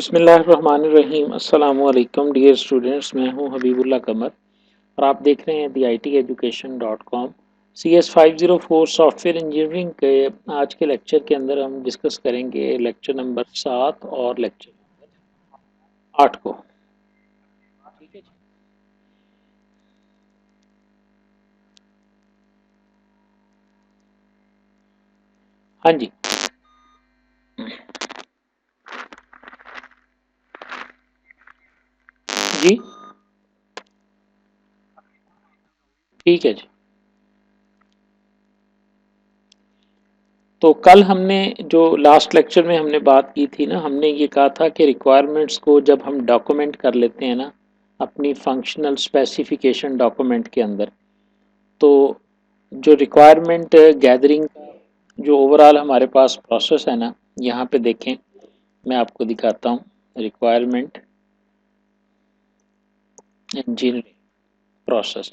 बिस्मिल्लाहिर्रहमानिर्रहीम। अस्सलामुअलैकुम dear students, मैं हूं हबीबुल्लाह कमर और आप देख रहे हैं theITeducation.com। CS504 सॉफ्टवेयर इंजीनियरिंग के आज के लेक्चर के अंदर हम डिस्कस करेंगे लेक्चर नंबर 7 और लेक्चर 8 को। ठीक है जी। हाँ जी जी, ठीक है जी। तो कल हमने जो लास्ट लेक्चर में हमने बात की थी ना, हमने ये कहा था कि रिक्वायरमेंट्स को जब हम डॉक्यूमेंट कर लेते हैं ना अपनी फंक्शनल स्पेसिफिकेशन डॉक्यूमेंट के अंदर, तो जो रिक्वायरमेंट गैदरिंग जो ओवरऑल हमारे पास प्रोसेस है ना, यहाँ पे देखें, मैं आपको दिखाता हूँ। Requirement engineering process,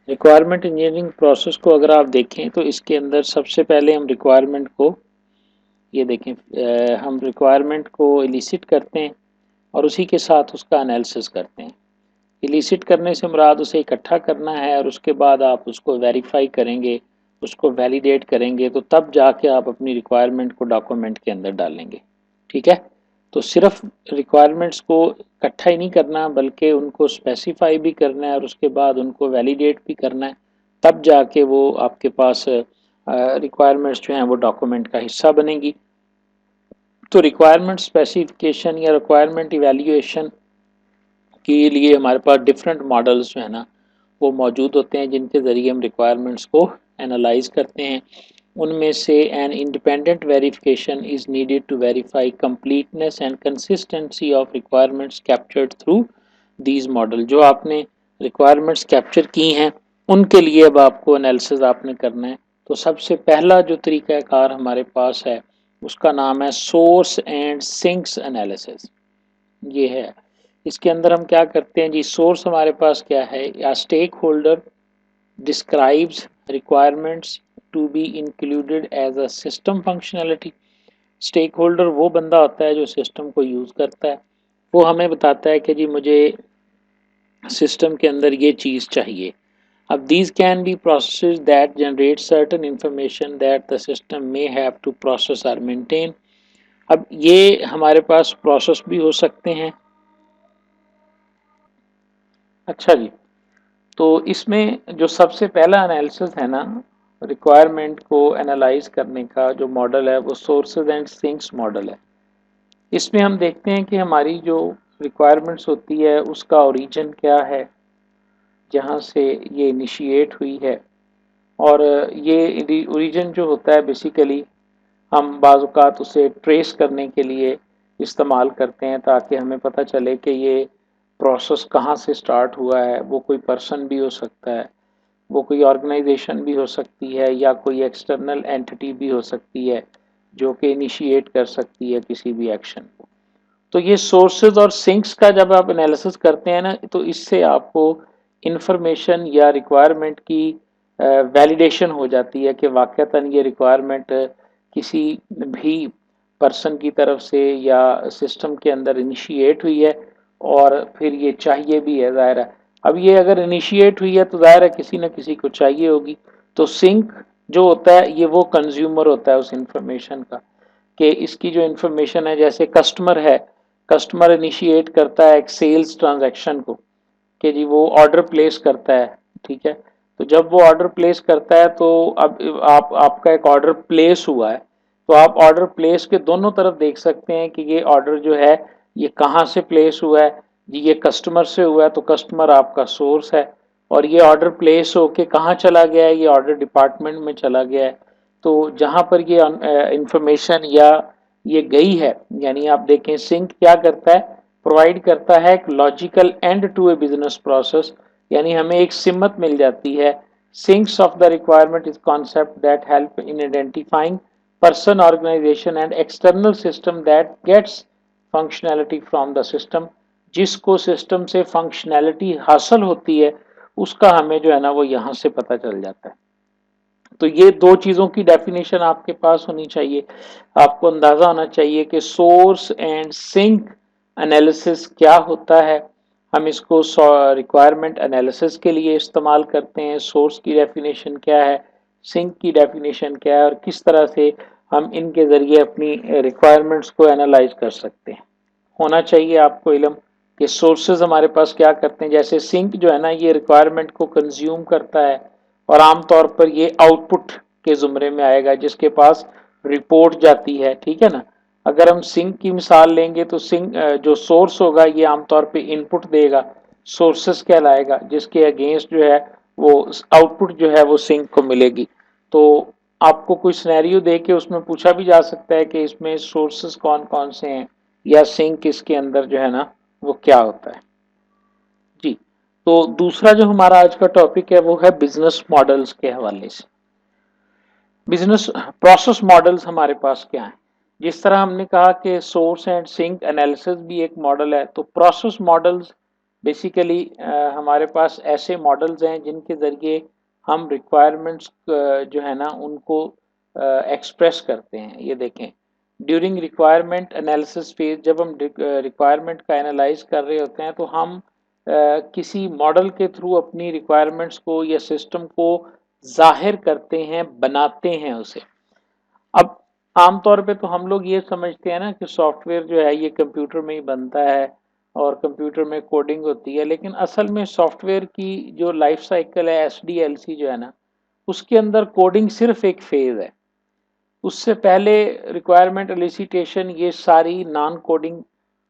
requirement engineering process को अगर आप देखें तो इसके अंदर सबसे पहले हम रिक्वायरमेंट को, ये देखें, हम रिक्वायरमेंट को इलिसिट करते हैं और उसी के साथ उसका एनालिसिस करते हैं। इलिसिट करने से मुराद उसे इकट्ठा करना है और उसके बाद आप उसको वेरीफाई करेंगे, उसको वैलिडेट करेंगे, तो तब जाके आप अपनी रिक्वायरमेंट को डॉक्यूमेंट के अंदर डालेंगे। ठीक है, तो सिर्फ रिक्वायरमेंट्स को इकट्ठा ही नहीं करना बल्कि उनको स्पेसिफाई भी करना है और उसके बाद उनको वैलिडेट भी करना है, तब जाके वो आपके पास रिक्वायरमेंट्स जो हैं वो डॉक्यूमेंट का हिस्सा बनेंगी। तो रिक्वायरमेंट स्पेसिफिकेशन या रिक्वायरमेंट इवैल्यूएशन के लिए हमारे पास डिफरेंट मॉडल्स जो है ना वो मौजूद होते हैं, जिनके ज़रिए हम रिक्वायरमेंट्स को एनालाइज करते हैं। उनमें से an independent verification is needed to verify completeness and consistency of requirements captured through these model. जो आपने रिक्वायरमेंट्स कैप्चर की हैं उनके लिए अब आपको एनालिसिस आपने करना है। तो सबसे पहला जो तरीक़ाकार हमारे पास है उसका नाम है सोर्स एंड सिंक्स एनालिसिस। ये है, इसके अंदर हम क्या करते हैं जी, सोर्स हमारे पास क्या है, या stakeholder describes requirements to be included as a system functionality. Stakeholder वो बंदा होता है जो सिस्टम को यूज़ करता है, वो हमें बताता है कि जी मुझे सिस्टम के अंदर ये चीज़ चाहिए। अब these can be processes that generate certain information that the system may have to process or maintain। अब ये हमारे पास प्रोसेस भी हो सकते हैं। अच्छा जी, तो इसमें जो सबसे पहला एनालिसिस है ना रिक्वायरमेंट को एनालाइज करने का जो मॉडल है वो सोर्सेज एंड सिंक्स मॉडल है। इसमें हम देखते हैं कि हमारी जो रिक्वायरमेंट्स होती है उसका ओरिजिन क्या है, जहाँ से ये इनिशिएट हुई है, और ये ओरिजिन जो होता है बेसिकली हम बाज़ात उसे ट्रेस करने के लिए इस्तेमाल करते हैं ताकि हमें पता चले कि ये प्रोसेस कहाँ से स्टार्ट हुआ है। वो कोई पर्सन भी हो सकता है, वो कोई ऑर्गेनाइजेशन भी हो सकती है, या कोई एक्सटर्नल एंटिटी भी हो सकती है जो कि इनिशिएट कर सकती है किसी भी एक्शन को। तो ये सोर्सेज और सिंक्स का जब आप एनालिसिस करते हैं ना, तो इससे आपको इंफॉर्मेशन या रिक्वायरमेंट की वैलिडेशन हो जाती है कि वाकईतन ये रिक्वायरमेंट किसी भी पर्सन की तरफ से या सिस्टम के अंदर इनिशिएट हुई है और फिर ये चाहिए भी है, ज़ाहिर है। अब ये अगर इनिशिएट हुई है तो ज़ाहिर है किसी न किसी को चाहिए होगी। तो सिंक जो होता है ये वो कंज्यूमर होता है उस इंफॉर्मेशन का, कि इसकी जो इन्फॉर्मेशन है, जैसे कस्टमर है, कस्टमर इनिशिएट करता है एक सेल्स ट्रांजैक्शन को कि जी वो ऑर्डर प्लेस करता है। ठीक है, तो जब वो ऑर्डर प्लेस करता है तो अब आपका एक ऑर्डर प्लेस हुआ है, तो आप ऑर्डर प्लेस के दोनों तरफ देख सकते हैं कि ये ऑर्डर जो है ये कहाँ से प्लेस हुआ है जी, ये कस्टमर से हुआ है तो कस्टमर आपका सोर्स है, और ये ऑर्डर प्लेस होके कहाँ चला गया है, ये ऑर्डर डिपार्टमेंट में चला गया है। तो जहाँ पर ये इंफॉर्मेशन या ये गई है, यानी आप देखें सिंक क्या करता है, प्रोवाइड करता है एक logical end to a business process, यानी हमें एक सिमत मिल जाती है। Sinks of the requirement is concept that help in identifying person, organization and external system that gets functionality from the system। जिसको सिस्टम से फंक्शनैलिटी हासिल होती है उसका हमें जो है ना वो यहाँ से पता चल जाता है। तो ये दो चीज़ों की डेफिनेशन आपके पास होनी चाहिए। आपको अंदाज़ा होना चाहिए कि सोर्स एंड सिंक एनालिसिस क्या होता है। हम इसको रिक्वायरमेंट एनालिसिस के लिए इस्तेमाल करते हैं। सोर्स की डेफिनेशन क्या है, सिंक की डेफिनेशन क्या है, और किस तरह से हम इनके ज़रिए अपनी रिक्वायरमेंट्स को एनालाइज कर सकते हैं। होना चाहिए आपको इल्म कि सोर्सेज हमारे पास क्या करते हैं। जैसे सिंक जो है ना, ये रिक्वायरमेंट को कंज्यूम करता है और आमतौर पर ये आउटपुट के ज़ुमरे में आएगा जिसके पास रिपोर्ट जाती है, ठीक है ना। अगर हम सिंक की मिसाल लेंगे तो सिंक जो सोर्स होगा ये आमतौर पे इनपुट देगा, सोर्सेस कहलाएगा, जिसके अगेंस्ट जो है वो आउटपुट जो है वो सिंक को मिलेगी। तो आपको कोई सिनेरियो दे के उसमें पूछा भी जा सकता है कि इसमें सोर्सेस कौन कौन से हैं या सिंक इसके अंदर जो है ना वो क्या होता है। जी, तो दूसरा जो हमारा आज का टॉपिक है वो है बिजनेस मॉडल्स के हवाले से। बिजनेस प्रोसेस मॉडल्स हमारे पास क्या है। जिस तरह हमने कहा कि सोर्स एंड सिंक एनालिसिस भी एक मॉडल है, तो प्रोसेस मॉडल्स बेसिकली हमारे पास ऐसे मॉडल्स हैं जिनके ज़रिए हम रिक्वायरमेंट्स जो है ना उनको एक्सप्रेस करते हैं। ये देखें, ड्यूरिंग रिक्वायरमेंट एनालिसिस फेज जब हम रिक्वायरमेंट का एनालाइज कर रहे होते हैं तो हम किसी मॉडल के थ्रू अपनी रिक्वायरमेंट्स को या सिस्टम को जाहिर करते हैं, बनाते हैं उसे। अब आमतौर पे तो हम लोग ये समझते हैं ना कि सॉफ्टवेयर जो है ये कंप्यूटर में ही बनता है और कंप्यूटर में कोडिंग होती है, लेकिन असल में सॉफ्टवेयर की जो लाइफ साइकिल है, एसडीएलसी जो है ना, उसके अंदर कोडिंग सिर्फ एक फेज है। उससे पहले रिक्वायरमेंट एलिसिटेशन, ये सारी नॉन कोडिंग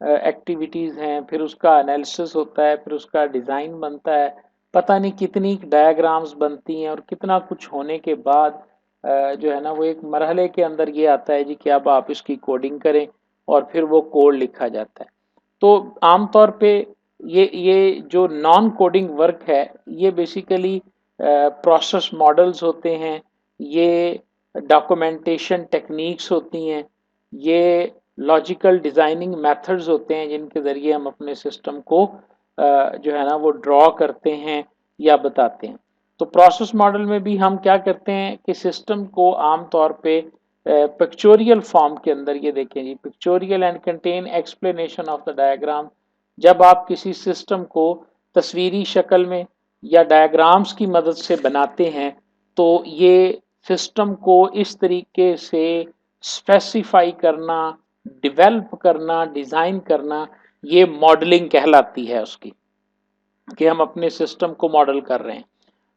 एक्टिविटीज़ हैं, फिर उसका एनालिसिस होता है, फिर उसका डिज़ाइन बनता है, पता नहीं कितनी डायग्राम्स बनती हैं और कितना कुछ होने के बाद जो है ना वो एक मरहले के अंदर ये आता है जी कि अब आप इसकी कोडिंग करें और फिर वो कोड लिखा जाता है। तो आमतौर पे ये जो नॉन कोडिंग वर्क है ये बेसिकली प्रोसेस मॉडल्स होते हैं, ये डॉक्यूमेंटेशन टेक्निक्स होती हैं, ये लॉजिकल डिज़ाइनिंग मेथड्स होते हैं जिनके ज़रिए हम अपने सिस्टम को जो है ना वो ड्रॉ करते हैं या बताते हैं। तो प्रोसेस मॉडल में भी हम क्या करते हैं कि सिस्टम को आमतौर पे पिक्चोरियल फॉर्म के अंदर, ये देखें जी, pictorial and content explanation of the diagram. जब आप किसी सिस्टम को तस्वीरी शक्ल में या डायग्राम्स की मदद से बनाते हैं तो ये सिस्टम को इस तरीके से स्पेसिफाई करना, डेवलप करना, डिज़ाइन करना, ये मॉडलिंग कहलाती है उसकी, कि हम अपने सिस्टम को मॉडल कर रहे हैं।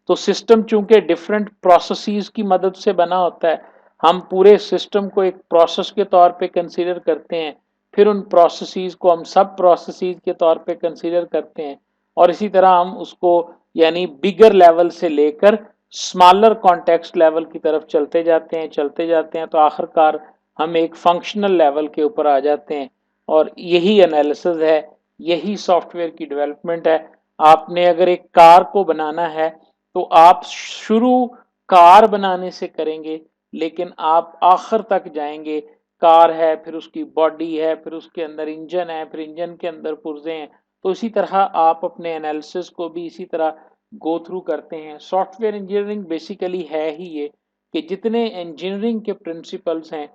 तो सिस्टम चूंकि डिफरेंट प्रोसेसेस की मदद से बना होता है, हम पूरे सिस्टम को एक प्रोसेस के तौर पे कंसीडर करते हैं, फिर उन प्रोसेसेस को हम सब प्रोसेसेस के तौर पे कंसीडर करते हैं, और इसी तरह हम उसको यानी बिगर लेवल से लेकर स्मॉलर कॉन्टेक्स्ट लेवल की तरफ चलते जाते हैं तो आखिरकार हम एक फंक्शनल लेवल के ऊपर आ जाते हैं। और यही एनालिसिस है, यही सॉफ्टवेयर की डेवलपमेंट है। आपने अगर एक कार को बनाना है तो आप शुरू कार बनाने से करेंगे, लेकिन आप आखिर तक जाएंगे, कार है, फिर उसकी बॉडी है, फिर उसके अंदर इंजन है, फिर इंजन के अंदर पुर्जे हैं। तो इसी तरह आप अपने एनालिसिस को भी इसी तरह गो थ्रू करते हैं। सॉफ्टवेयर इंजीनियरिंग बेसिकली है ही ये कि जितने इंजीनियरिंग के प्रिंसिपल्स हैं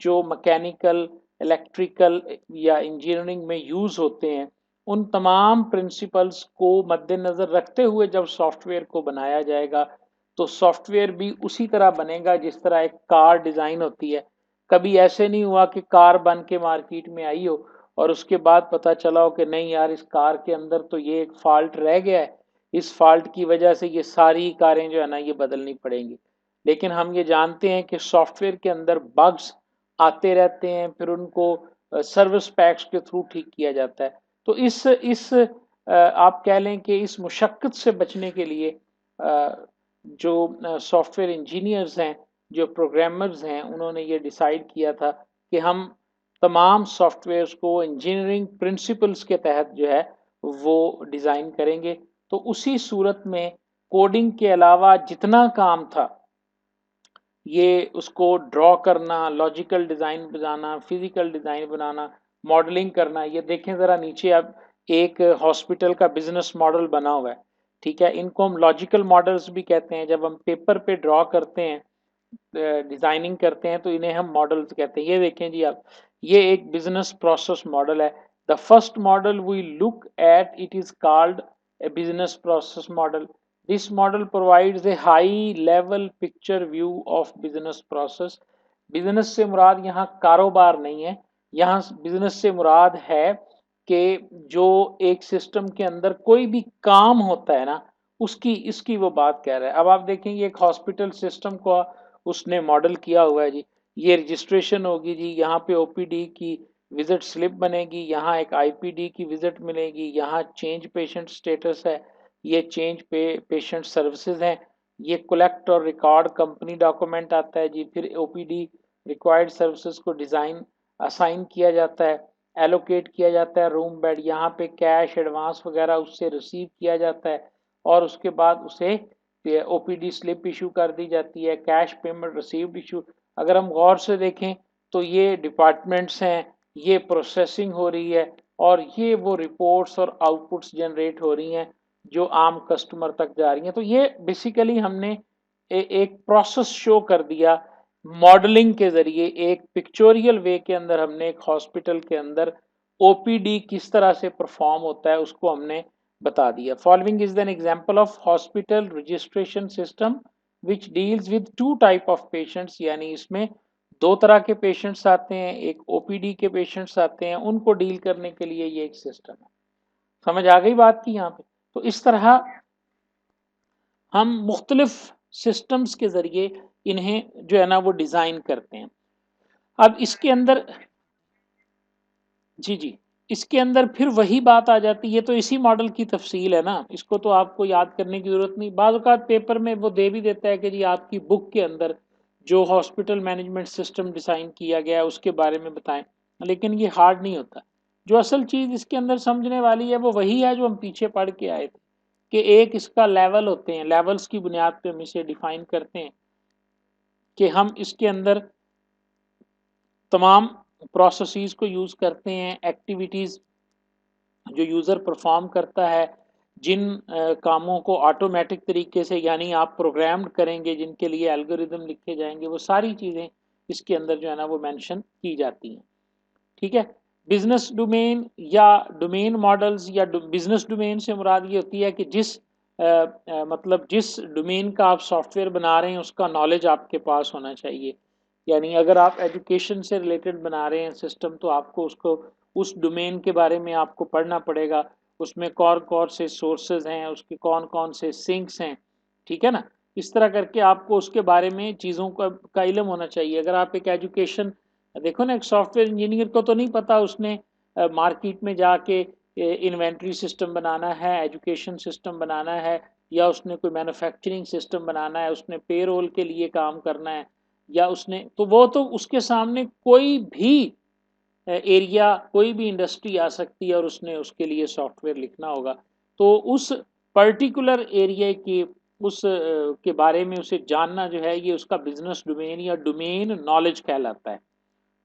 जो मैकेनिकल, इलेक्ट्रिकल या इंजीनियरिंग में यूज़ होते हैं, उन तमाम प्रिंसिपल्स को मद्देनज़र रखते हुए जब सॉफ्टवेयर को बनाया जाएगा तो सॉफ्टवेयर भी उसी तरह बनेगा जिस तरह एक कार डिज़ाइन होती है। कभी ऐसे नहीं हुआ कि कार बन के मार्केट में आई हो और उसके बाद पता चला हो कि नहीं यार, इस कार के अंदर तो ये एक फॉल्ट रह गया है, इस फॉल्ट की वजह से ये सारी कारें जो है ना ये बदलनी पड़ेंगी। लेकिन हम ये जानते हैं कि सॉफ्टवेयर के अंदर बग्स आते रहते हैं, फिर उनको सर्विस पैक्स के थ्रू ठीक किया जाता है। तो इस आप कह लें कि इस मुशक्क़त से बचने के लिए जो सॉफ्टवेयर इंजीनियर्स हैं, जो प्रोग्रामर्स हैं, उन्होंने ये डिसाइड किया था कि हम तमाम सॉफ्टवेयर्स को इंजीनियरिंग प्रिंसिपल्स के तहत जो है वो डिज़ाइन करेंगे। तो उसी सूरत में कोडिंग के अलावा जितना काम था, ये उसको ड्रॉ करना, लॉजिकल डिज़ाइन बनाना, फिजिकल डिज़ाइन बनाना, मॉडलिंग करना। ये देखें ज़रा नीचे, अब एक हॉस्पिटल का बिजनेस मॉडल बना हुआ है। ठीक है, इनको हम लॉजिकल मॉडल्स भी कहते हैं। जब हम पेपर पे ड्रॉ करते हैं, डिजाइनिंग करते हैं, तो इन्हें हम मॉडल्स कहते हैं। ये देखें जी आप, ये एक बिजनेस प्रोसेस मॉडल है। The first model we look at it is called a business process model. This model provides a high level picture view of business process. Business से मुराद यहाँ कारोबार नहीं है, यहाँ बिजनेस से मुराद है कि जो एक सिस्टम के अंदर कोई भी काम होता है ना, उसकी इसकी वो बात कह रहा है। अब आप देखेंगे एक हॉस्पिटल सिस्टम को उसने मॉडल किया हुआ है जी। ये रजिस्ट्रेशन होगी जी, यहाँ पे ओपीडी की विजिट स्लिप बनेगी, यहाँ एक आईपीडी की विजिट मिलेगी, यहाँ चेंज पेशेंट स्टेटस है, ये चेंज पेशेंट सर्विसेज हैं, ये कलेक्ट और रिकॉर्ड कंपनी डॉक्यूमेंट आता है जी। फिर ओपीडी रिक्वायर्ड सर्विसेज को डिज़ाइन असाइन किया जाता है, एलोकेट किया जाता है रूम बेड, यहाँ पे कैश एडवांस वगैरह उससे रिसीव किया जाता है और उसके बाद उसे ओपीडी स्लिप इशू कर दी जाती है, कैश पेमेंट रिसीव्ड इशू। अगर हम गौर से देखें तो ये डिपार्टमेंट्स हैं, ये प्रोसेसिंग हो रही है और ये वो रिपोर्ट्स और आउटपुट्स जनरेट हो रही हैं जो आम कस्टमर तक जा रही हैं। तो ये बेसिकली हमने एक प्रोसेस शो कर दिया मॉडलिंग के जरिए। एक पिक्चोरियल वे के अंदर हमने एक हॉस्पिटल के अंदर ओपीडी किस तरह से परफॉर्म होता है उसको हमने बता दिया। Following is an example of hospital registration system which deals with two type of patients, यानी इसमें दो तरह के पेशेंट्स आते हैं, एक ओपीडी के पेशेंट्स आते हैं, उनको डील करने के लिए ये एक सिस्टम है। समझ आ गई बात की यहाँ पे? तो इस तरह हम मुख्तलिफ सिस्टम्स के जरिए इन्हें जो है ना वो डिजाइन करते हैं। अब इसके अंदर जी जी, इसके अंदर फिर वही बात आ जाती है। ये तो इसी मॉडल की तफसील है ना, इसको तो आपको याद करने की जरूरत नहीं। बाज़ औक़ात पेपर में वो दे भी देता है कि जी आपकी बुक के अंदर जो हॉस्पिटल मैनेजमेंट सिस्टम डिज़ाइन किया गया है उसके बारे में बताएं, लेकिन ये हार्ड नहीं होता। जो असल चीज़ इसके अंदर समझने वाली है वो वही है जो हम पीछे पढ़ के आए थे कि एक इसका लेवल होते हैं, लेवल्स की बुनियाद पे हम इसे डिफाइन करते हैं कि हम इसके अंदर तमाम प्रोसेसेस को यूज़ करते हैं, एक्टिविटीज़ जो यूज़र परफॉर्म करता है, जिन कामों को ऑटोमेटिक तरीके से यानी आप प्रोग्राम्ड करेंगे, जिनके लिए एल्गोरिदम लिखे जाएंगे, वो सारी चीज़ें इसके अंदर जो है ना वो मेंशन की जाती हैं। ठीक है, बिजनेस डोमेन या डोमेन मॉडल्स या बिजनेस डोमेन से मुराद ये होती है कि जिस मतलब जिस डोमेन का आप सॉफ्टवेयर बना रहे हैं उसका नॉलेज आपके पास होना चाहिए। यानी अगर आप एजुकेशन से रिलेटेड बना रहे हैं सिस्टम, तो आपको उसको उस डोमेन के बारे में आपको पढ़ना पड़ेगा, उसमें कौन कौन से सोर्सेज हैं, उसके कौन कौन से सिंक्स हैं। ठीक है ना, इस तरह करके आपको उसके बारे में चीज़ों का इल्म होना चाहिए। अगर आप एक एजुकेशन देखो ना, एक सॉफ्टवेयर इंजीनियर को तो नहीं पता उसने मार्केट में जाके इन्वेंट्री सिस्टम बनाना है, एजुकेशन सिस्टम बनाना है, या उसने कोई मैन्युफैक्चरिंग सिस्टम बनाना है, उसने पेरोल के लिए काम करना है, या उसने तो वो तो उसके सामने कोई भी एरिया, कोई भी इंडस्ट्री आ सकती है और उसने उसके लिए सॉफ्टवेयर लिखना होगा। तो उस पर्टिकुलर एरिया की के बारे में उसे जानना जो है, ये उसका बिजनेस डोमेन या डोमेन नॉलेज कहलाता है।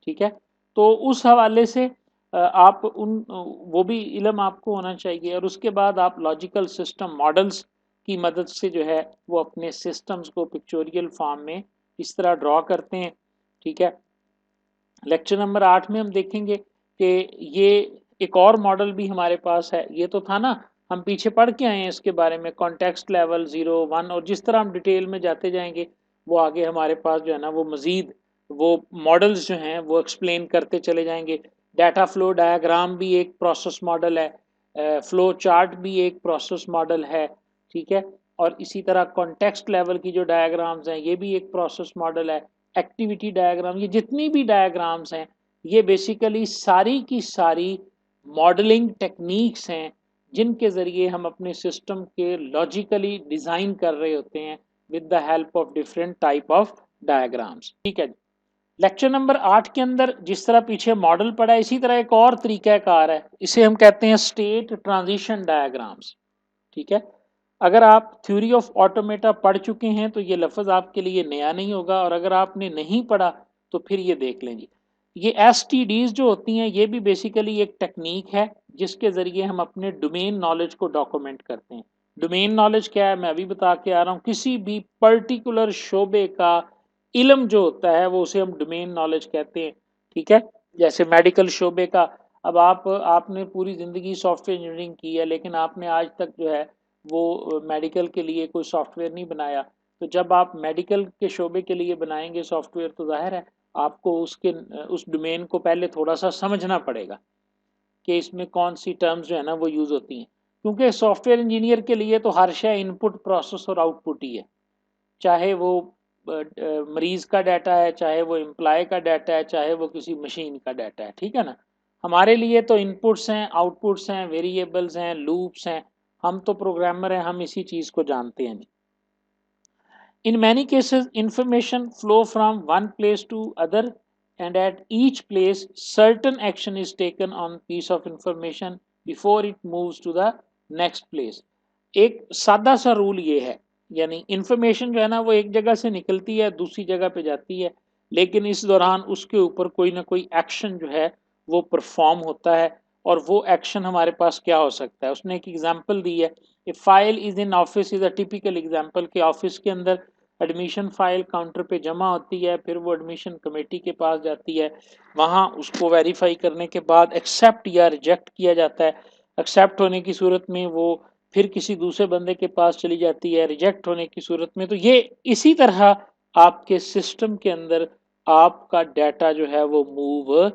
ठीक है, तो उस हवाले से आप वो भी इल्म आपको होना चाहिए। और उसके बाद आप लॉजिकल सिस्टम मॉडल्स की मदद से जो है वो अपने सिस्टम्स को पिक्चोरियल फॉर्म में इस तरह ड्रॉ करते हैं। ठीक है, लेक्चर नंबर 8 में हम देखेंगे कि ये एक और मॉडल भी हमारे पास है। ये तो था ना, हम पीछे पढ़ के आए हैं इसके बारे में, कॉन्टेक्स्ट लेवल 0 1, और जिस तरह हम डिटेल में जाते जाएंगे वो आगे हमारे पास जो है ना वो मज़ीद वो मॉडल्स जो हैं वो एक्सप्लेन करते चले जाएंगे। डाटा फ्लो डायग्राम भी एक प्रोसेस मॉडल है, फ्लो चार्ट भी एक प्रोसेस मॉडल है। ठीक है, और इसी तरह कॉन्टेक्स्ट लेवल की जो डायग्राम्स हैं ये भी एक प्रोसेस मॉडल है। एक्टिविटी डायग्राम, ये जितनी भी डायग्राम्स हैं ये बेसिकली सारी की सारी मॉडलिंग टेक्निक्स हैं जिनके ज़रिए हम अपने सिस्टम के लॉजिकली डिज़ाइन कर रहे होते हैं with the help of different type of diagrams. ठीक है, लेक्चर नंबर 8 के अंदर जिस तरह पीछे मॉडल पढ़ा है, इसी तरह एक और तरीक़ाकार है, इसे हम कहते हैं स्टेट ट्रांजिशन डायग्राम्स। ठीक है, अगर आप थ्योरी ऑफ ऑटोमेटा पढ़ चुके हैं तो ये लफ्ज़ आपके लिए नया नहीं होगा, और अगर आपने नहीं पढ़ा तो फिर ये देख लें जी। ये एसटीडीज जो होती हैं ये भी बेसिकली एक टेक्निक है जिसके ज़रिए हम अपने डोमेन नॉलेज को डॉक्यूमेंट करते हैं। डोमेन नॉलेज क्या है, मैं अभी बता के आ रहा हूँ। किसी भी पर्टिकुलर शोबे का इल्म जो होता है वो उसे हम डोमेन नॉलेज कहते हैं। ठीक है, जैसे मेडिकल शोबे का, अब आपने पूरी ज़िंदगी सॉफ्टवेयर इंजीनियरिंग की है, लेकिन आपने आज तक जो है वो मेडिकल के लिए कोई सॉफ्टवेयर नहीं बनाया। तो जब आप मेडिकल के शोबे के लिए बनाएंगे सॉफ्टवेयर, तो जाहिर है आपको उस डोमेन को पहले थोड़ा सा समझना पड़ेगा कि इसमें कौन सी टर्म्स जो है ना वो यूज़ होती हैं। क्योंकि सॉफ्टवेयर इंजीनियर के लिए तो हर शय इनपुट प्रोसेस और आउटपुट ही है, चाहे वो मरीज का डाटा है, चाहे वो एम्प्लॉय का डाटा है, चाहे वो किसी मशीन का डाटा है। ठीक है ना, हमारे लिए तो इनपुट्स हैं, आउटपुट्स हैं, वेरिएबल्स हैं, लूप्स हैं। हम तो प्रोग्रामर हैं, हम इसी चीज़ को जानते हैं जी। In many cases, information flow from one place to other, and at each place, certain action is taken on piece of information before it moves to the next place. एक सादा सा रूल ये है, यानी इंफॉर्मेशन जो है ना वो एक जगह से निकलती है, दूसरी जगह पे जाती है, लेकिन इस दौरान उसके ऊपर कोई ना कोई एक्शन जो है वो परफॉर्म होता है। और वो एक्शन हमारे पास क्या हो सकता है, उसने एक एग्जांपल दी है। A file is in office is a typical example कि ऑफिस के अंदर एडमिशन फाइल काउंटर पे जमा होती है, फिर वो एडमिशन कमेटी के पास जाती है, वहाँ उसको वेरीफाई करने के बाद एक्सेप्ट या रिजेक्ट किया जाता है। एक्सेप्ट होने की सूरत में वो फिर किसी दूसरे बंदे के पास चली जाती है, रिजेक्ट होने की सूरत में। तो ये इसी तरह आपके सिस्टम के अंदर आपका डाटा जो है वो मूव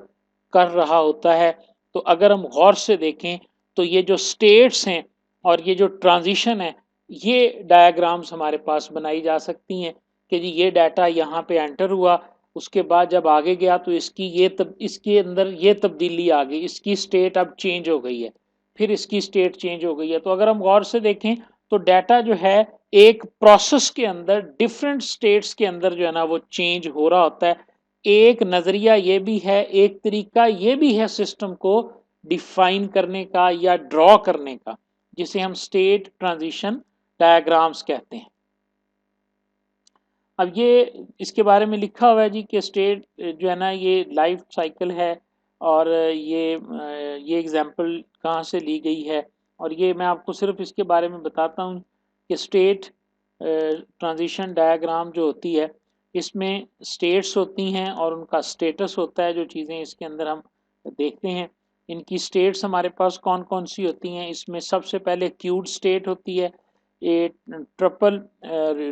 कर रहा होता है। तो अगर हम गौर से देखें तो ये जो स्टेट्स हैं और ये जो ट्रांजिशन है, ये डायग्राम्स हमारे पास बनाई जा सकती हैं कि जी ये डाटा यहाँ पे एंटर हुआ, उसके बाद जब आगे गया तो इसके अंदर ये तब्दीली आ गई, इसकी स्टेट अब चेंज हो गई है, फिर इसकी स्टेट चेंज हो गई है। तो अगर हम गौर से देखें तो डाटा जो है एक प्रोसेस के अंदर डिफरेंट स्टेट्स के अंदर जो है ना वो चेंज हो रहा होता है। एक नज़रिया ये भी है, एक तरीका ये भी है सिस्टम को डिफाइन करने का या ड्रॉ करने का, जिसे हम स्टेट ट्रांजिशन डायग्राम्स कहते हैं। अब ये इसके बारे में लिखा हुआ है जी कि स्टेट जो है ना ये लाइफ साइकिल है, और ये एग्जांपल कहाँ से ली गई है, और ये मैं आपको सिर्फ इसके बारे में बताता हूँ कि स्टेट ट्रांजिशन डायग्राम जो होती है, इसमें स्टेट्स होती हैं और उनका स्टेटस होता है। जो चीज़ें इसके अंदर हम देखते हैं, इनकी स्टेट्स हमारे पास कौन कौन सी होती हैं। इसमें सबसे पहले क्यूड स्टेट होती है। ए triple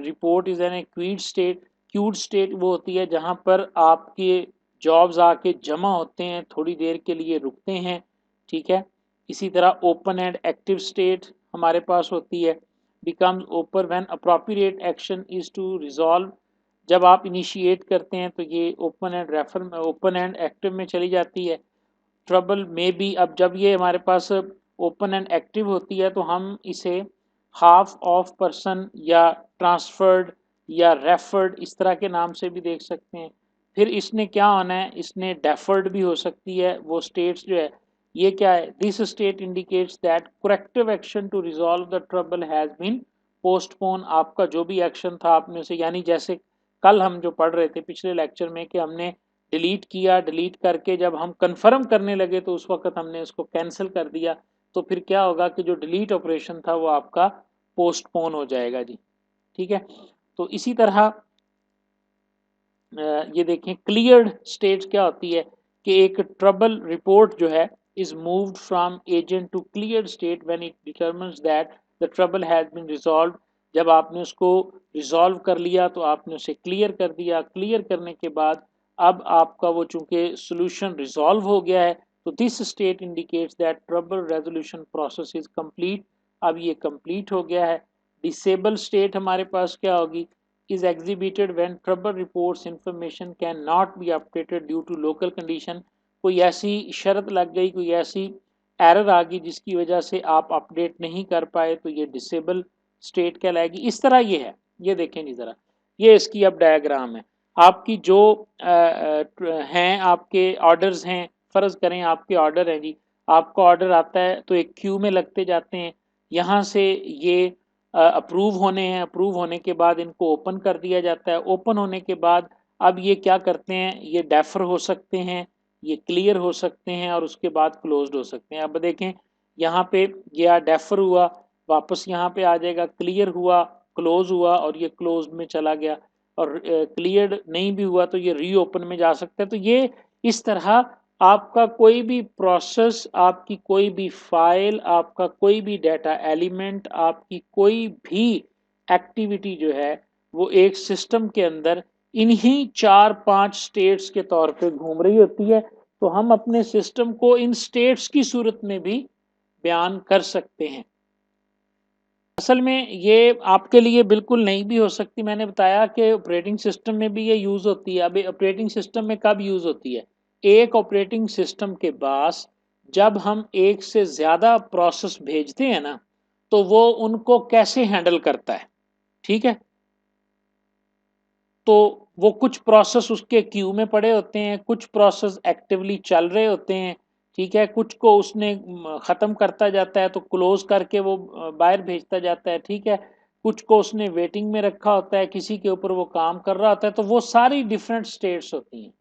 report is an cued state. Cued state वो होती है जहां पर आपके जॉब्स आके जमा होते हैं, थोड़ी देर के लिए रुकते हैं। ठीक है, इसी तरह ओपन एंड एक्टिव स्टेट हमारे पास होती है। Becomes open when appropriate action is to resolve. जब आप इनिशिएट करते हैं तो ये ओपन एंड एक्टिव में चली जाती है। ट्रबल में भी, अब जब ये हमारे पास ओपन एंड एक्टिव होती है तो हम इसे हाफ ऑफ पर्सन या ट्रांसफर्ड या रेफर्ड इस तरह के नाम से भी देख सकते हैं। फिर इसने क्या होना है, इसने डेफर्ड भी हो सकती है वो स्टेट्स जो है। ये क्या है, this state indicates that corrective action to resolve the trouble has been postpone. आपका जो भी एक्शन था आपने उसे, यानी जैसे कल हम जो पढ़ रहे थे पिछले लेक्चर में कि हमने डिलीट किया, डिलीट करके जब हम कंफर्म करने लगे तो उस वक्त हमने उसको कैंसिल कर दिया। तो फिर क्या होगा कि जो डिलीट ऑपरेशन था वो आपका पोस्टपोन हो जाएगा जी। ठीक है, तो इसी तरह ये देखें क्लियर्ड स्टेट क्या होती है कि एक ट्रबल रिपोर्ट जो है is moved from agent to cleared state when it determines that the trouble has been resolve. जब आपने उसको रिजॉल्व कर लिया तो आपने उसे क्लियर कर दिया, क्लियर करने के बाद अब आपका वो चूंकि सोल्यूशन रिजॉल्व हो गया है, तो this state indicates that trouble resolution process is complete. अब ये कंप्लीट हो गया है। डिसेबल स्टेट हमारे पास क्या होगी, is exhibited when trouble reports information cannot be updated due to local condition। कोई ऐसी शर्त लग गई, कोई ऐसी एरर आ गई जिसकी वजह से आप अपडेट नहीं कर पाए, तो ये डिसेबल स्टेट कहलाएगी। इस तरह ये है, ये देखें जी ज़रा, ये इसकी अब डायग्राम है। आपकी जो हैं आपके ऑर्डर्स हैं, फ़र्ज़ करें आपके ऑर्डर हैं जी, आपका ऑर्डर आता है तो एक क्यू में लगते जाते हैं। यहाँ से ये अप्रूव होने हैं, अप्रूव होने के बाद इनको ओपन कर दिया जाता है। ओपन होने के बाद अब ये क्या करते हैं, ये डेफर हो सकते हैं, ये क्लियर हो सकते हैं और उसके बाद क्लोज्ड हो सकते हैं। अब देखें यहाँ पे यह डेफर हुआ, वापस यहाँ पे आ जाएगा, क्लियर हुआ, क्लोज हुआ और ये क्लोज में चला गया, और क्लियर नहीं भी हुआ तो ये रीओपन में जा सकता है। तो ये इस तरह आपका कोई भी प्रोसेस, आपकी कोई भी फाइल, आपका कोई भी डाटा एलिमेंट, आपकी कोई भी एक्टिविटी जो है वो एक सिस्टम के अंदर इन्हीं 4-5 स्टेट्स के तौर पे घूम रही होती है। तो हम अपने सिस्टम को इन स्टेट्स की सूरत में भी बयान कर सकते हैं। असल में ये आपके लिए बिल्कुल नहीं भी हो सकती। मैंने बताया कि ऑपरेटिंग सिस्टम में भी ये यूज़ होती है। अब ऑपरेटिंग सिस्टम में कब यूज़ होती है? एक ऑपरेटिंग सिस्टम के पास जब हम एक से ज़्यादा प्रोसेस भेजते हैं ना, तो वो उनको कैसे हैंडल करता है, ठीक है? तो वो कुछ प्रोसेस उसके क्यू में पड़े होते हैं, कुछ प्रोसेस एक्टिवली चल रहे होते हैं, ठीक है, कुछ को उसने ख़त्म करता जाता है तो क्लोज करके वो बाहर भेजता जाता है, ठीक है, कुछ को उसने वेटिंग में रखा होता है, किसी के ऊपर वो काम कर रहा होता है। तो वो सारी डिफरेंट स्टेट्स होती हैं।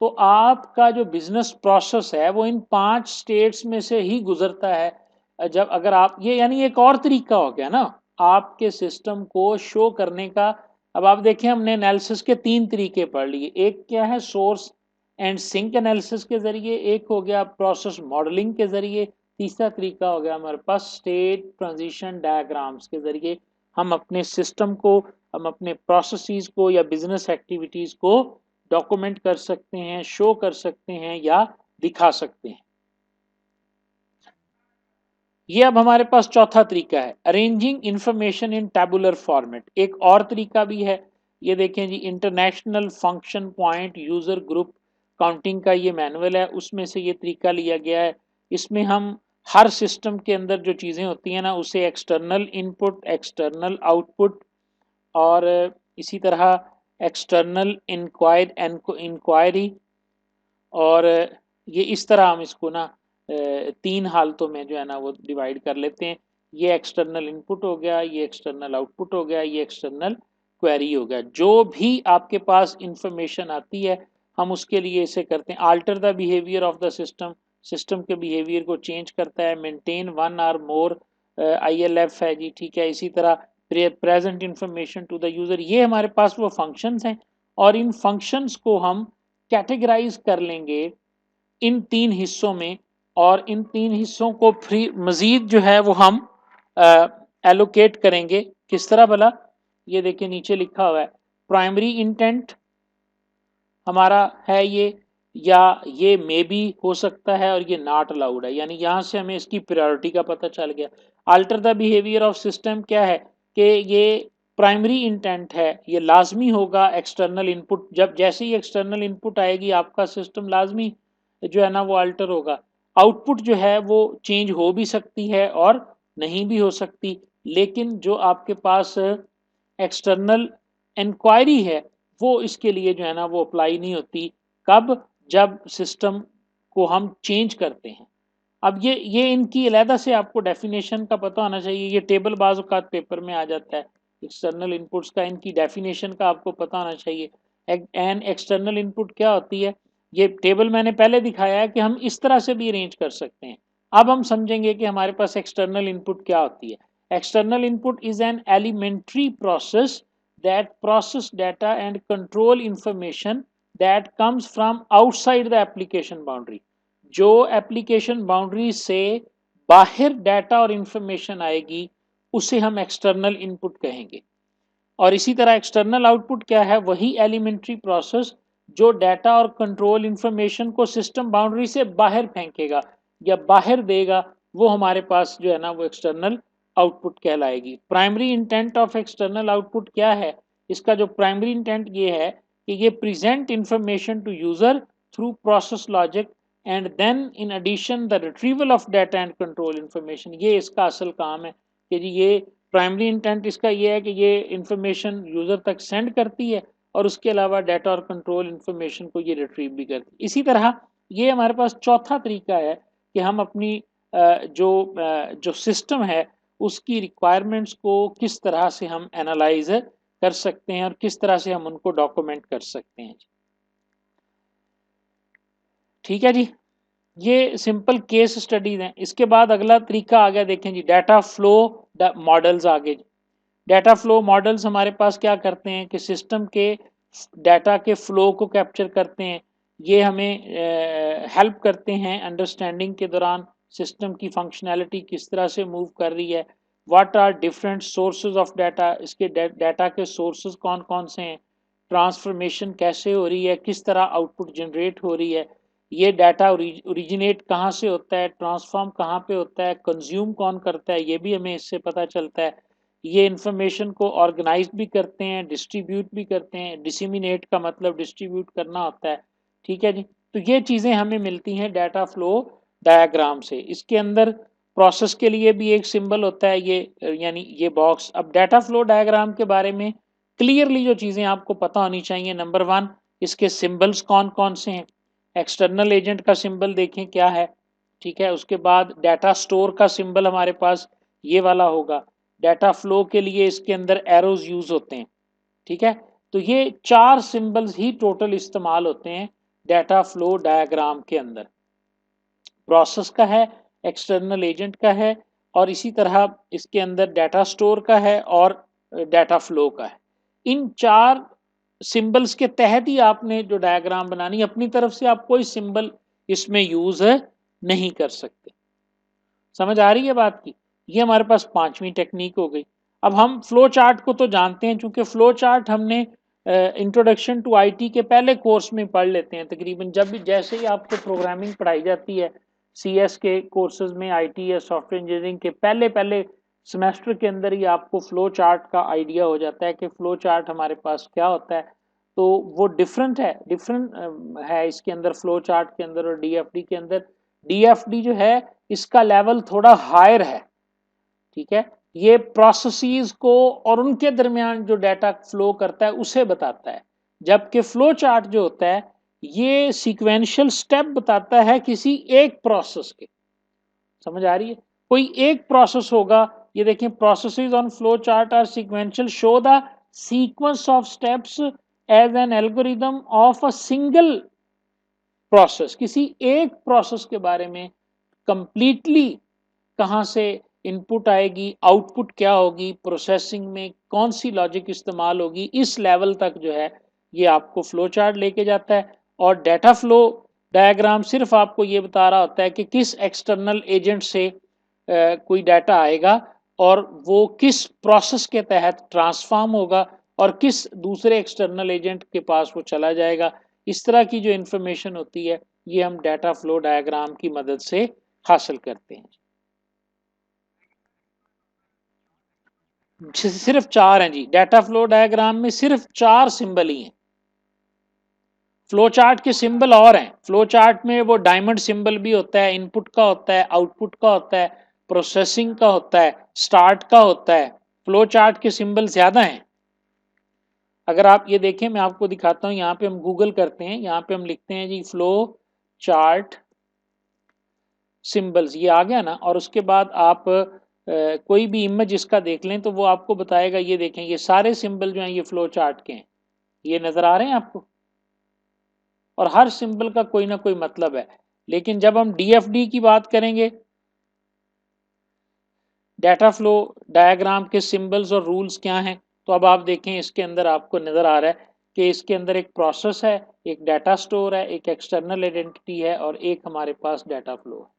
तो आपका जो बिजनेस प्रोसेस है वो इन 5 स्टेट्स में से ही गुजरता है। जब अगर आप ये, यानी एक और तरीका हो गया ना आपके सिस्टम को शो करने का। अब आप देखें, हमने एनालिसिस के 3 तरीके पढ़ लिए। एक क्या है, सोर्स एंड सिंक एनालिसिस के जरिए, एक हो गया प्रोसेस मॉडलिंग के जरिए, तीसरा तरीका हो गया हमारे पास स्टेट ट्रांजिशन डायग्राम्स के जरिए। हम अपने सिस्टम को, हम अपने प्रोसेसेस को या बिजनेस एक्टिविटीज को डॉक्यूमेंट कर सकते हैं, शो कर सकते हैं या दिखा सकते हैं। ये अब हमारे पास चौथा तरीका है, arranging information in tabular format. एक और तरीका भी है, ये देखें जी, international function point user group counting का ये मैनुअल है, उसमें से ये तरीका लिया गया है। इसमें हम हर सिस्टम के अंदर जो चीज़ें होती हैं ना, उसे एक्सटर्नल इनपुट, एक्सटर्नल आउटपुट और इसी तरह एक्सटर्नल इंक्वायरी, और ये इस तरह हम इसको ना 3 हालतों में जो है ना वो डिवाइड कर लेते हैं। ये एक्सटर्नल इनपुट हो गया, ये एक्सटर्नल आउटपुट हो गया, ये एक्सटर्नल क्वेरी हो गया। जो भी आपके पास इंफॉर्मेशन आती है हम उसके लिए इसे करते हैं alter the behaviour of the system. System के बिहेवियर को चेंज करता है। मेंटेन वन और मोर ILF है जी, ठीक है। इसी तरह present information to the user, ये हमारे पास वो फंक्शंस हैं, और इन फंक्शंस को हम कैटेगराइज कर लेंगे इन 3 हिस्सों में, और इन 3 हिस्सों को फ्री मजीद जो है वो हम एलोकेट करेंगे। किस तरह भला? ये देखिए नीचे लिखा हुआ है, प्राइमरी इंटेंट हमारा है ये, या ये मे बी हो सकता है, और ये नॉट अलाउड है, यानी यहाँ से हमें इसकी प्रायोरिटी का पता चल गया। Alter the behaviour of system क्या है कि ये प्राइमरी इंटेंट है, ये लाजमी होगा एक्सटर्नल इनपुट, जब जैसे ही एक्सटर्नल इनपुट आएगी आपका सिस्टम लाजमी जो है ना वो अल्टर होगा। आउटपुट जो है वो चेंज हो भी सकती है और नहीं भी हो सकती, लेकिन जो आपके पास एक्सटर्नल इंक्वायरी है वो इसके लिए जो है ना वो अप्लाई नहीं होती। कब? जब सिस्टम को हम चेंज करते हैं। अब ये इनकी अलहदा से आपको डेफिनेशन का पता होना चाहिए। ये टेबल बाज़ औक़ात पेपर में आ जाता है, एक्सटर्नल इनपुट्स का, इनकी डेफिनेशन का आपको पता होना चाहिए। एन एक्सटर्नल इनपुट क्या होती है? ये टेबल मैंने पहले दिखाया है कि हम इस तरह से भी अरेंज कर सकते हैं। अब हम समझेंगे कि हमारे पास एक्सटर्नल इनपुट क्या होती है। External input is an elementary process that process data and control information that comes from outside the application boundary. जो एप्लीकेशन बाउंड्री से बाहर डाटा और इंफॉर्मेशन आएगी उसे हम एक्सटर्नल इनपुट कहेंगे। और इसी तरह एक्सटर्नल आउटपुट क्या है? वही एलिमेंट्री प्रोसेस जो डाटा और कंट्रोल इंफॉर्मेशन को सिस्टम बाउंड्री से बाहर फेंकेगा या बाहर देगा, वो हमारे पास जो है ना वो एक्सटर्नल आउटपुट कहलाएगी। Primary intent of external output क्या है? इसका जो प्राइमरी इंटेंट ये है कि ये present information to user through process logic and then in addition the retrieval of data and control information. ये इसका असल काम है कि जी ये प्राइमरी इंटेंट इसका ये है कि ये इंफॉर्मेशन यूज़र तक सेंड करती है और उसके अलावा डाटा और कंट्रोल इंफॉर्मेशन को ये रिट्रीव भी करती है। इसी तरह ये हमारे पास चौथा तरीका है कि हम अपनी जो सिस्टम है उसकी रिक्वायरमेंट्स को किस तरह से हम एनालाइज कर सकते हैं और किस तरह से हम उनको डॉक्यूमेंट कर सकते हैं। ठीक है जी। ये सिंपल केस स्टडीज हैं। इसके बाद अगला तरीका आ गया, देखें जी, डाटा फ्लो मॉडल्स आ गए। डाटा फ्लो मॉडल्स हमारे पास क्या करते हैं कि सिस्टम के डाटा के फ्लो को कैप्चर करते हैं। ये हमें हेल्प करते हैं अंडरस्टैंडिंग के दौरान सिस्टम की फंक्शनैलिटी किस तरह से मूव कर रही है, what are different sources of data, इसके डाटा के सोर्सेज कौन कौन से हैं, ट्रांसफॉर्मेशन कैसे हो रही है, किस तरह आउटपुट जनरेट हो रही है, ये डाटा ओरिजिनेट कहाँ से होता है, ट्रांसफॉर्म कहाँ पे होता है, कंज्यूम कौन करता है, ये भी हमें इससे पता चलता है। ये इंफॉर्मेशन को ऑर्गेनाइज भी करते हैं, डिस्ट्रीब्यूट भी करते हैं। डिसिमिनेट का मतलब डिस्ट्रीब्यूट करना होता है, ठीक है जी। तो ये चीज़ें हमें मिलती हैं डाटा फ्लो डायग्राम से। इसके अंदर प्रोसेस के लिए भी एक सिंबल होता है, ये यानी ये बॉक्स। अब डाटा फ्लो डायग्राम के बारे में क्लियरली जो चीज़ें आपको पता होनी चाहिए, नंबर वन, इसके सिंबल्स कौन कौन से हैं। एक्सटर्नल एजेंट का सिंबल देखें क्या है, ठीक है। उसके बाद डाटा स्टोर का सिंबल हमारे पास ये वाला होगा। डाटा फ्लो के लिए इसके अंदर एरोज यूज होते हैं, ठीक है। तो ये चार सिंबल्स ही टोटल इस्तेमाल होते हैं डाटा फ्लो डायग्राम के अंदर। प्रोसेस का है, एक्सटर्नल एजेंट का है, और इसी तरह इसके अंदर डाटा स्टोर का है और डाटा फ्लो का है। इन चार सिंबल्स के तहत ही आपने जो डायग्राम बनानी, अपनी तरफ से आप कोई सिंबल इसमें यूज नहीं कर सकते। समझ आ रही है बात की। ये हमारे पास पांचवी टेक्निक हो गई। अब हम फ्लो चार्ट को तो जानते हैं, क्योंकि फ्लो चार्ट हमने इंट्रोडक्शन टू आईटी के पहले कोर्स में पढ़ लेते हैं तकरीबन। जब भी जैसे ही आपको प्रोग्रामिंग पढ़ाई जाती है सीएस के कोर्सेज में, आईटी या सॉफ्टवेयर इंजीनियरिंग के पहले पहले सेमेस्टर के अंदर ही आपको फ्लो चार्ट का आइडिया हो जाता है कि फ्लो चार्ट हमारे पास क्या होता है। तो वो डिफरेंट है इसके अंदर, फ्लो चार्ट के अंदर और डीएफडी के अंदर। डीएफडी जो है इसका लेवल थोड़ा हायर है, ठीक है। ये प्रोसेसेस को और उनके दरमियान जो डाटा फ्लो करता है उसे बताता है, जबकि फ्लो चार्ट जो होता है ये सीक्वेंशियल स्टेप बताता है किसी एक प्रोसेस के। समझ आ रही है। कोई एक प्रोसेस होगा, ये देखें, processes on flow chart are sequential, show the sequence of steps as an algorithm of a single process. किसी एक प्रोसेस के बारे में कंप्लीटली, कहाँ से इनपुट आएगी, आउटपुट क्या होगी, प्रोसेसिंग में कौन सी लॉजिक इस्तेमाल होगी, इस लेवल तक जो है ये आपको फ्लो चार्ट लेके जाता है। और डाटा फ्लो डायग्राम सिर्फ आपको ये बता रहा होता है कि किस एक्सटर्नल एजेंट से कोई डाटा आएगा और वो किस प्रोसेस के तहत ट्रांसफॉर्म होगा और किस दूसरे एक्सटर्नल एजेंट के पास वो चला जाएगा। इस तरह की जो इंफॉर्मेशन होती है ये हम डाटा फ्लो डायग्राम की मदद से हासिल करते हैं। सिर्फ चार हैं जी, डाटा फ्लो डायग्राम में सिर्फ चार सिंबल ही हैं। फ्लो चार्ट के सिंबल और हैं, फ्लो चार्ट में वो डायमंड सिंबल भी होता है, इनपुट का होता है, आउटपुट का होता है, प्रोसेसिंग का होता है, स्टार्ट का होता है। फ्लो चार्ट के सिंबल ज्यादा हैं। अगर आप ये देखें, मैं आपको दिखाता हूं, यहाँ पे हम गूगल करते हैं, यहाँ पे हम लिखते हैं जी फ्लो चार्ट सिंबल्स, ये आ गया ना। और उसके बाद आप कोई भी इमेज इसका देख लें तो वो आपको बताएगा। ये देखें, ये सारे सिंबल जो हैं ये फ्लो चार्ट के हैं, ये नजर आ रहे हैं आपको। और हर सिंबल का कोई ना कोई मतलब है। लेकिन जब हम डीएफडी की बात करेंगे, डाटा फ्लो डायग्राम के सिंबल्स और रूल्स क्या हैं, तो अब आप देखें इसके अंदर आपको नजर आ रहा है कि इसके अंदर एक प्रोसेस है, एक डाटा स्टोर है, एक एक्सटर्नल आइडेंटिटी है और एक हमारे पास डाटा फ्लो है,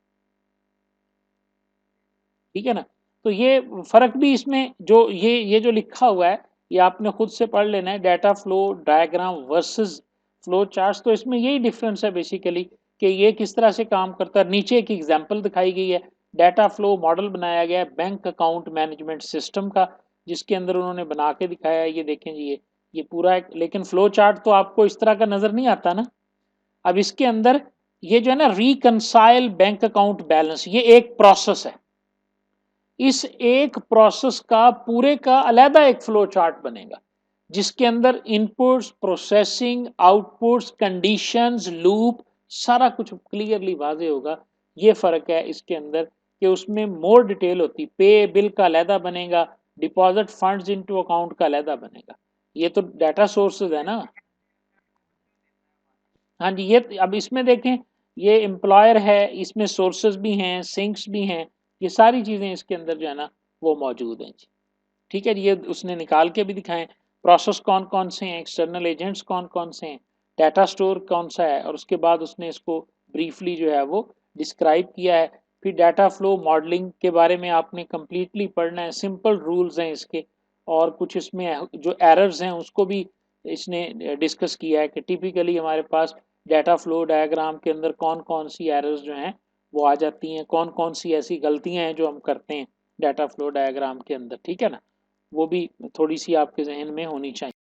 ठीक है ना। तो ये फर्क भी इसमें जो ये जो लिखा हुआ है ये आपने खुद से पढ़ लेना है, data flow diagram versus flow charts. तो इसमें यही डिफरेंस है बेसिकली कि ये किस तरह से काम करता है। नीचे एक एग्जांपल दिखाई गई है, डाटा फ्लो मॉडल बनाया गया है बैंक अकाउंट मैनेजमेंट सिस्टम का, जिसके अंदर उन्होंने बना के दिखाया है। ये देखें जी, ये पूरा एक, लेकिन फ्लो चार्ट तो आपको इस तरह का नजर नहीं आता ना। अब इसके अंदर ये जो है ना, रिकनसाइल बैंक अकाउंट बैलेंस, ये एक प्रोसेस है। इस एक प्रोसेस का पूरे का अलहदा एक फ्लो चार्ट बनेगा, जिसके अंदर inputs, processing, outputs, conditions, loop, सारा कुछ क्लियरली वाजे होगा। ये फर्क है इसके अंदर कि उसमें मोर डिटेल होती, पे बिल का अलहदा बनेगा, डिपॉजिट फंड्स इनटू अकाउंट का अलहदा बनेगा। ये तो डाटा सोर्सेज है ना। हाँ जी, ये अब इसमें देखें, ये एम्प्लॉयर है, इसमें सोर्सेज भी हैं, सिंक्स भी हैं, ये सारी चीज़ें इसके अंदर जो है ना वो मौजूद हैं जी। ठीक है, ये उसने निकाल के भी दिखाएं, प्रोसेस कौन कौन से हैं, एक्सटर्नल एजेंट्स कौन कौन से हैं, डाटा स्टोर कौन सा है, और उसके बाद उसने इसको ब्रीफली जो है वो डिस्क्राइब किया है। फिर डाटा फ्लो मॉडलिंग के बारे में आपने कम्प्लीटली पढ़ना है, सिंपल रूल्स हैं इसके, और कुछ इसमें जो एरर्स हैं उसको भी इसने डिस्कस किया है कि टिपिकली हमारे पास डाटा फ्लो डायग्राम के अंदर कौन कौन सी एरर्स जो हैं वो आ जाती हैं, कौन कौन सी ऐसी गलतियां हैं जो हम करते हैं डाटा फ्लो डायग्राम के अंदर। ठीक है ना, वो भी थोड़ी सी आपके जहन में होनी चाहिए।